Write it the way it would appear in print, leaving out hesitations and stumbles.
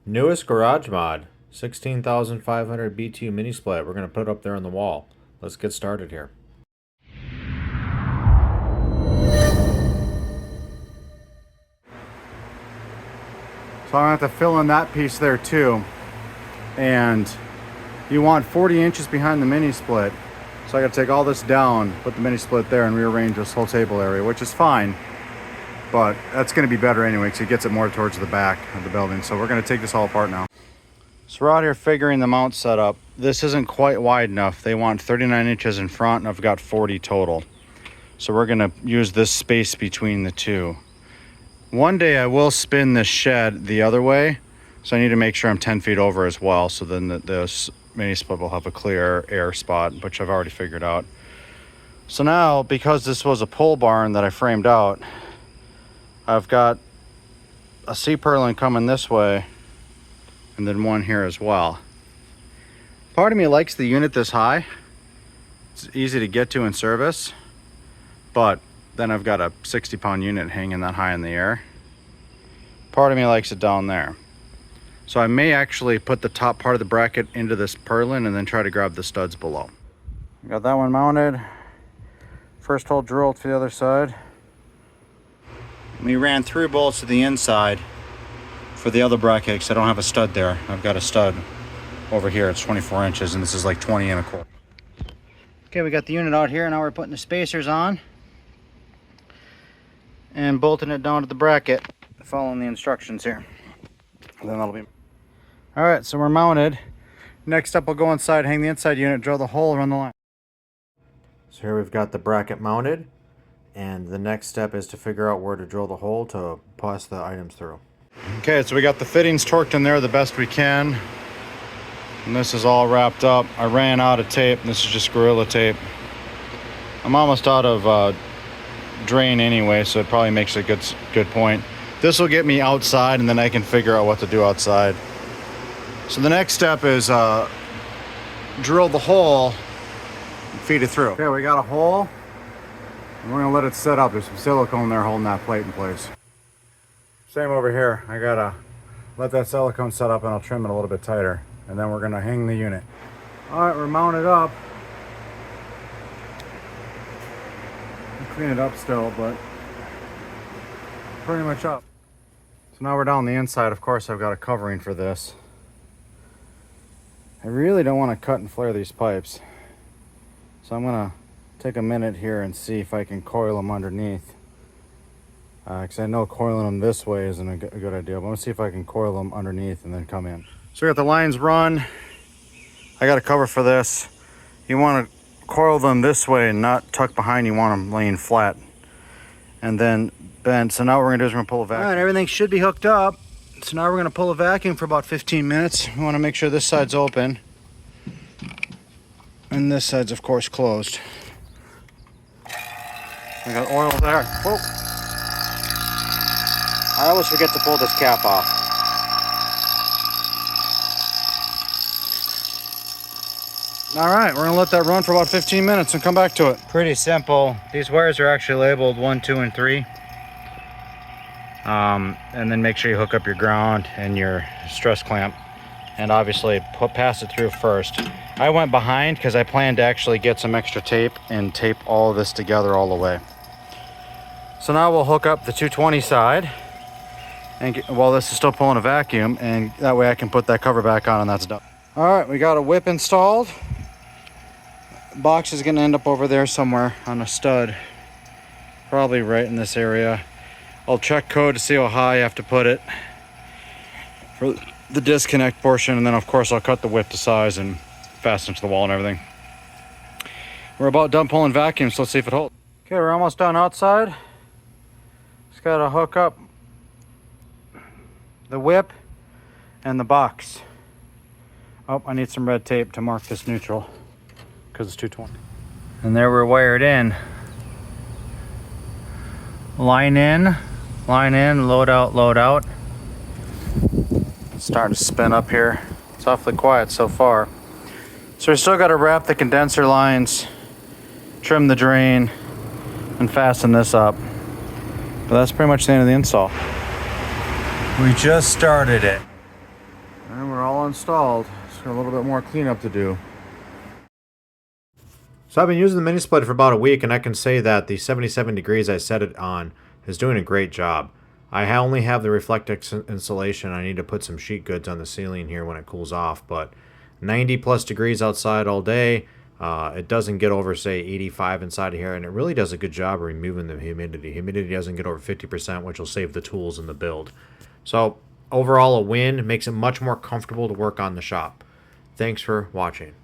Newest garage mod, 16,500 BTU Minisplit. We're going to put it up there on the wall. Let's get started here. So I'm going to have to fill in that piece there too. And you want 40 inches behind the mini split. So I got to take all this down, put the mini split there, and rearrange this whole table area, which is fine. But that's going to be better anyway, because it gets it more towards the back of the building. So we're going to take this all apart now. So we're out here figuring the mount setup. This isn't quite wide enough. They want 39 inches in front, and I've got 40 total. So we're going to use this space between the two. One day I will spin this shed the other way. So I need to make sure I'm 10 feet over as well. So then the mini split will have a clear air spot, which I've already figured out. So now, because this was a pole barn that I framed out, I've got a C-purlin coming this way and then one here as well. Part of me likes the unit this high. It's easy to get to in service, but then I've got a 60-pound unit hanging that high in the air. Part of me likes it down there. So I may actually put the top part of the bracket into this purlin and then try to grab the studs below. Got that one mounted. First hole drilled to the other side. We ran 3 bolts to the inside for the other bracket because I don't have a stud there. I've got a stud over here. It's 24 inches and this is like 20 and a quarter. Okay, we got the unit out here. Now we're putting the spacers on and bolting it down to the bracket, following the instructions here. And then that'll be... All right, so we're mounted. Next up, we'll go inside, hang the inside unit, drill the hole, run the line. So here we've got the bracket mounted, and the next step is to figure out where to drill the hole to pass the items through. Okay, so we got the fittings torqued in there the best we can. And this is all wrapped up. I ran out of tape. This is just Gorilla tape. I'm almost out of drain anyway, so it probably makes a good point. This will get me outside, and then I can figure out what to do outside. So the next step is drill the hole and feed it through. Okay, we got a hole, and we're gonna let it set up. There's some silicone there holding that plate in place. Same over here. I gotta let that silicone set up, and I'll trim it a little bit tighter, and then we're gonna hang the unit. All right, we're mounted up. I'll clean it up still, but pretty much up. So now we're down the inside. Of course, I've got a covering for this. I really don't want to cut and flare these pipes. So I'm gonna take a minute here and see if I can coil them underneath. Because I know coiling them this way isn't a good idea, but I'm gonna see if I can coil them underneath and then come in. So we got the lines run. I got a cover for this. You want to coil them this way and not tuck behind. You want them laying flat and then bend. So now what we're gonna do is we're gonna pull a vacuum. All right, everything should be hooked up. So now we're gonna pull a vacuum for about 15 minutes. We wanna make sure this side's open. And this side's of course closed. We got oil there. Whoa. I always forget to pull this cap off. All right, we're gonna let that run for about 15 minutes and come back to it. Pretty simple. These wires are actually labeled 1, 2, and 3. And then make sure you hook up your ground and your stress clamp, and obviously pass it through first. I went behind because I planned to actually get some extra tape and tape all of this together all the way. So now we'll hook up the 220 side and while this is still pulling a vacuum, and that way I can put that cover back on and that's done. All right, we got a whip installed. Box is going to end up over there somewhere on a stud, probably right in this area. I'll check code to see how high I have to put it for the disconnect portion, and then of course I'll cut the whip to size and fasten it to the wall and everything. We're about done pulling vacuum, so let's see if it holds. Okay, we're almost done outside. Just gotta hook up the whip and the box. Oh, I need some red tape to mark this neutral because it's 220. And there we're wired in. Line in, load out, load out. It's starting to spin up here. It's awfully quiet so far. So we still got to wrap the condenser lines, trim the drain, and fasten this up. But that's pretty much the end of the install. We just started it. And we're all installed. Just got a little bit more cleanup to do. So I've been using the mini split for about a week, and I can say that the 77 degrees I set it on is doing a great job. I only have the Reflectix insulation. I need to put some sheet goods on the ceiling here when it cools off, but 90 plus degrees outside all day. It doesn't get over, say, 85 inside of here, and it really does a good job of removing the humidity. Humidity doesn't get over 50%, which will save the tools in the build. So overall, a win. Makes it much more comfortable to work on the shop. Thanks for watching.